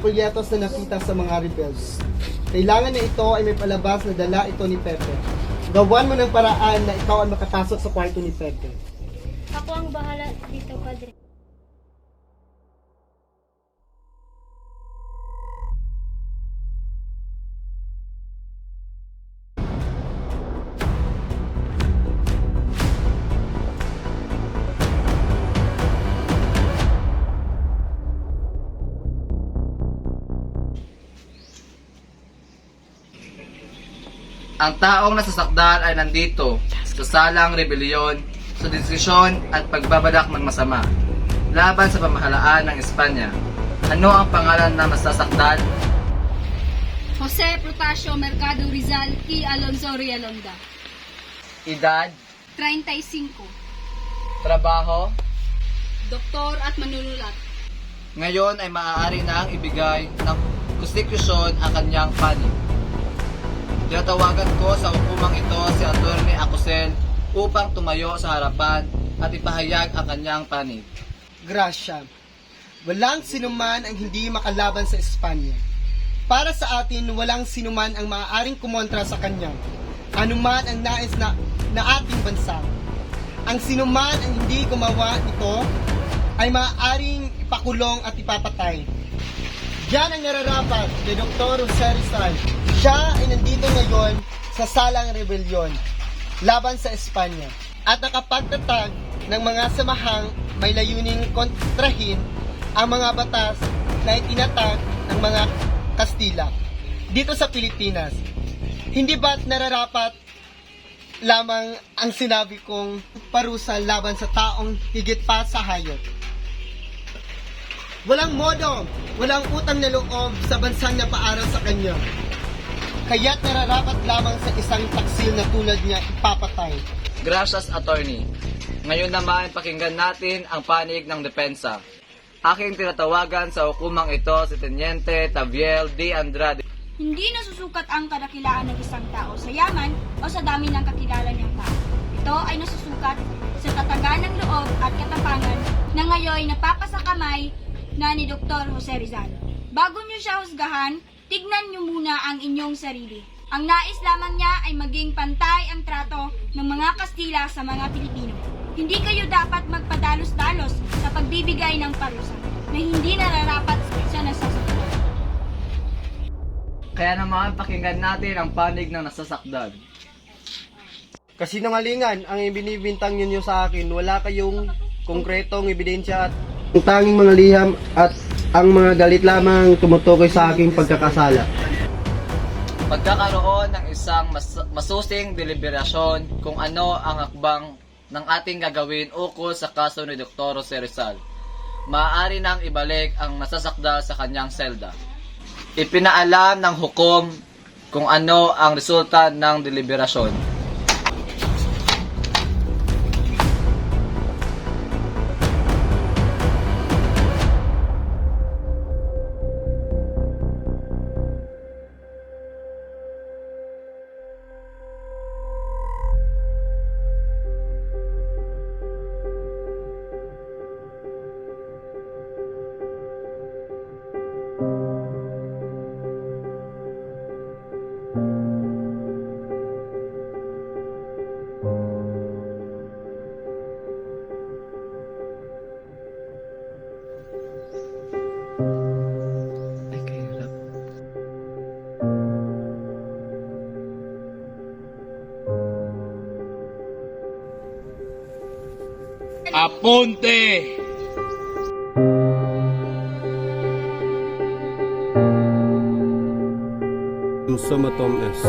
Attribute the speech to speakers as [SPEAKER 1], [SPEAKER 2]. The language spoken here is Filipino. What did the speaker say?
[SPEAKER 1] folyetos na nakita sa mga rebels. Kailangan na ito ay may palabas na dala ito ni Pepe. Gawan mo ng paraan na ikaw ang makapasok sa kwarto ni Pepe.
[SPEAKER 2] Ako ang bahala dito, Padre.
[SPEAKER 3] Ang taong nasasakdal ay nandito sa salang rebelyon, sa desisyon at pagbabalak ng masama laban sa pamahalaan ng Espanya. Ano ang pangalan ng nasasakdal?
[SPEAKER 4] Jose Protasio Mercado Rizal y Alonso Rialonda.
[SPEAKER 3] Edad,
[SPEAKER 4] 35.
[SPEAKER 3] trabaho,
[SPEAKER 4] Doktor at manunulat.
[SPEAKER 3] ngayon ay maaari na ang ibigay ng konstitusyon ang kanyang panig. Tinatawagan ko sa hukumang ito si Atty. Acosel upang tumayo sa harapan at ipahayag ang kanyang panig.
[SPEAKER 1] Gracia. Walang sinuman ang hindi makalaban sa Espanya. Para sa atin, walang sinuman ang maaaring kumontra sa kanya. Anuman ang nais na ating bansa. Ang sinuman ang hindi gumawa nito ay maaaring ipakulong at ipapatay. Diyan ang nararapat kay Dr. Jose Rizal. Siya ay nandito ngayon sa salang rebelyon laban sa Espanya at nakapagtatag ng mga samahang may layuning kontrahin ang mga batas na itinatag ng mga Kastila dito sa Pilipinas. Hindi ba't nararapat lamang ang sinabi kong parusa laban sa taong higit pa sa hayop? Walang modo, walang utang na loob sa bansang napaaral sa kanya. Kaya't nararapat lamang sa isang taksil na tulad niya ipapatay.
[SPEAKER 3] Gracias, Attorney. Ngayon naman, pakinggan natin ang panig ng depensa. Aking tinatawagan sa hukumang ito si Teniente Taviel D. Andrade.
[SPEAKER 4] Hindi nasusukat ang kadakilaan ng isang tao sa yaman o sa dami ng kakilala niyang tao. Ito ay nasusukat sa tatagan ng loob at katapangan na ngayon napapasakamay na ni Dr. Jose Rizal. Bago niyo siya husgahan, tignan niyo muna ang inyong sarili. Ang nais lamang niya ay maging pantay ang trato ng mga Kastila sa mga Pilipino. Hindi kayo dapat magpadalos-dalos sa pagbibigay ng parusa na hindi nararapat sa nasasakdal.
[SPEAKER 3] Kaya naman, pakinggan natin ang panig ng nasasakdal.
[SPEAKER 1] Kasinungalingan ang ibinibintang ninyo sa akin. Wala kayong konkretong ebidensya at ang tanging mga liham at ang mga galit lamang tumutukoy sa aking pagkakasala.
[SPEAKER 3] Pagkakaroon ng isang masusing deliberasyon kung ano ang hakbang ng ating gagawin ukol sa kaso ni Dr. Jose Rizal. Maaari nang ibalik ang nasasakdal sa kanyang selda. Ipinaalam ng hukom kung ano ang resulta ng deliberasyon.
[SPEAKER 5] Apunte!
[SPEAKER 6] Sumatom S.